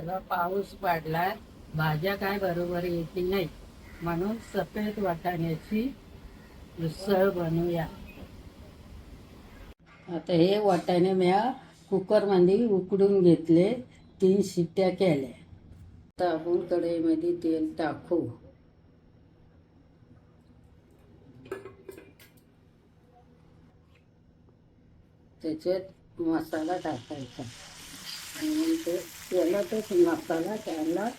सगळा पाऊस पडलाय, भाज्या काय बरोबर येते नाही, म्हणून सफेद वाटाण्याची उसळ बनवूया. आता हे वाटाणे मी कुकरमध्ये उकडून घेतले, 3 शिट्ट्या केल्या. आता आपण कढईमध्ये तेल टाकू. त्याच्यात मसाला टाकायचा आणि ते तेलातच मसाला त्याला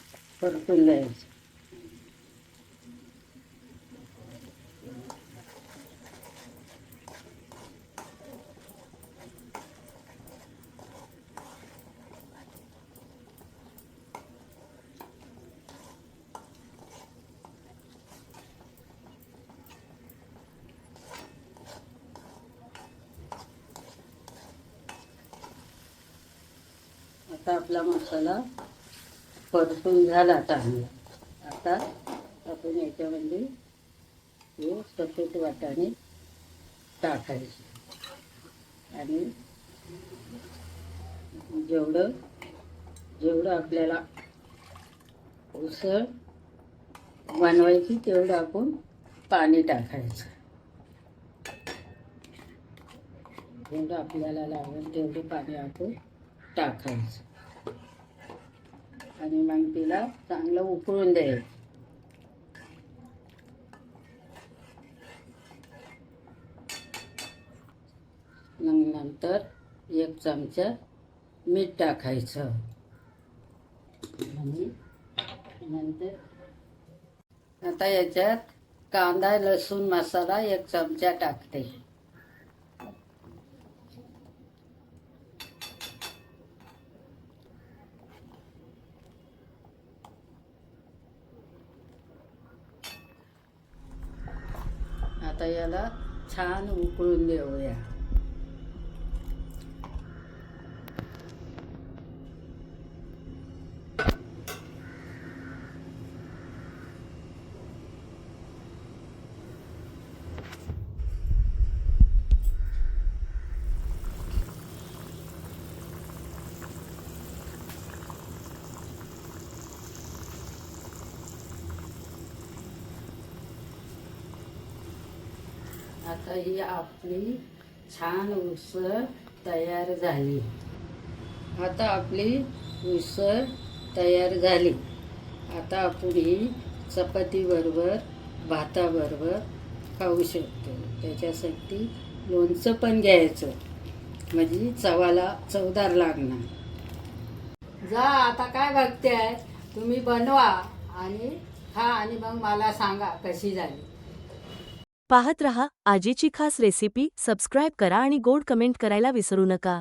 परतून द्यायचा. आता आपला मसाला परतून झाला चांगला. आता आपण याच्यामध्ये हे सफेद वाटाणे टाकायचे आणि जेवढं आपल्याला उसळ बनवायची तेवढं आपण पाणी टाकायचं. जेवढं आपल्याला लागेल तेवढं पाणी आपण टाकायचं आणि मग तिला चांगलं उकळून द्यायचं. नंतर 1 चमचा मीठ टाकायचं आणि नंतर आता याच्यात कांदा लसूण मसाला 1 चमचा टाकते. आता याला छान उकळून देऊया. आता ही आपली छान उसळ तयार झाली. आता आपली उसळ तयार झाली. आता आपण ही चपातीबरोबर भाताबरोबर खाऊ शकतो. त्याच्यासाठी लोणचं पण घ्यायचं, म्हणजे चवाला चवदार लागणार. जा आता काय बघताय, तुम्ही बनवा आणि खा आणि मग मला सांगा कशी झाली. पाहत रहा आजीची खास रेसिपी. सबस्क्राईब करा आणि गोड कमेंट करायला विसरू नका.